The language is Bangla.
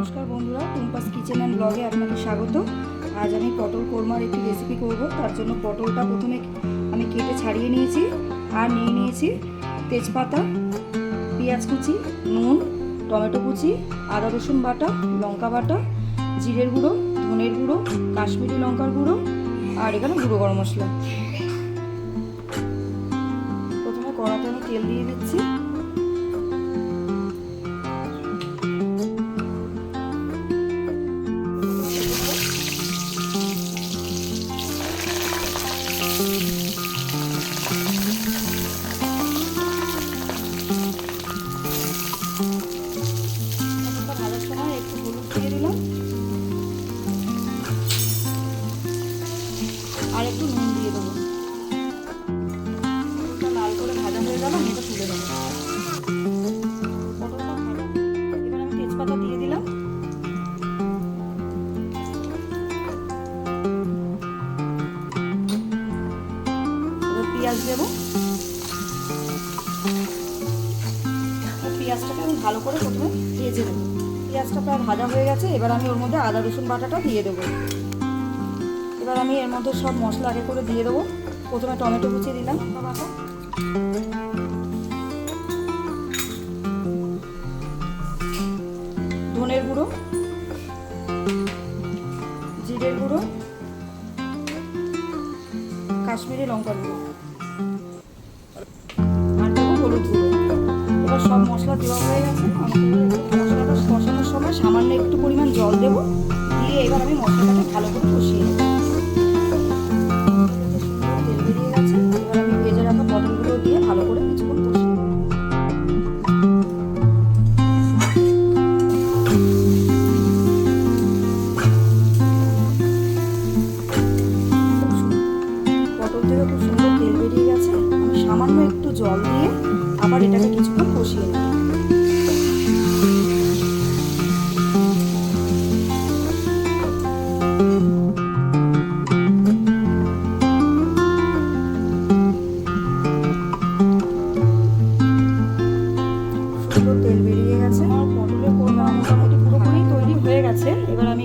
নমস্কার বন্ধুরা, টুম্পাস কিচেন অ্যান্ড ব্লগে আপনাকে স্বাগত। আজ আমি পটল কোরমার একটি রেসিপি করব। তার জন্য পটলটা প্রথমে আমি কেটে ছাড়িয়ে নিয়েছি আর নিয়ে নিয়েছি তেজপাতা, পেঁয়াজ কুচি, নুন, টমেটো কুচি, আদা রসুন বাটা, লঙ্কা বাটা, জিরের গুঁড়ো, ধনের গুঁড়ো, কাশ্মীরি লঙ্কার গুঁড়ো আর এখানে গুঁড়ো গরম মশলা। প্রথমে কড়াতে আমি তেল দিয়ে দিচ্ছি। আর একটু নুন দিয়ে দেবো। পটলটা লাল করে ভাজা হয়ে গেল, আমি এটা তুলে দেবো। পটলটা ভাজা, এবার আমি তেজপাতা দিয়ে দিলাম। এবার পেঁয়াজ দেবো। পেঁয়াজটাকে আমি ভালো করে প্রথমে ভেজে দেবো। পেঁয়াজটা প্রায় ভাজা হয়ে গেছে, এবার আমি ওর মধ্যে আদা রসুন বাটাটা দিয়ে দেবো। এবার আমি এর মধ্যে সব মশলা আগে করে দিয়ে দেবো। প্রথমে টমেটো কুচি দিলাম, বাটা, ধনের গুঁড়ো, জিরের গুঁড়ো, কাশ্মীরি লঙ্কার গুঁড়ো আর দেবো হলুদ গুঁড়ো। এবার সব মশলা দেওয়া হয়ে গেছে। মশলাটা কষানোর সময় সামান্য একটু পরিমাণ জল দেবো, দিয়ে এবার আমি মশলাটাকে ভালো করে কষিয়ে নেব। তেল বেরিয়ে গেছে, এবার আমি ভেজে রাখা পটলগুলো দিয়ে ভালো করে কিছুক্ষণ কষিয়ে নেব। পটল থেকে খুব সুন্দর তেল বেরিয়ে গেছে। আমি সামান্য একটু জল দিয়ে আবার এটাকে কিছুক্ষণ কষিয়ে নেব। তেল বেরিয়ে গেছে, আমার পটলের কোরমা মোটামুটি পুরোপুরি তৈরি হয়ে গেছে। এবার আমি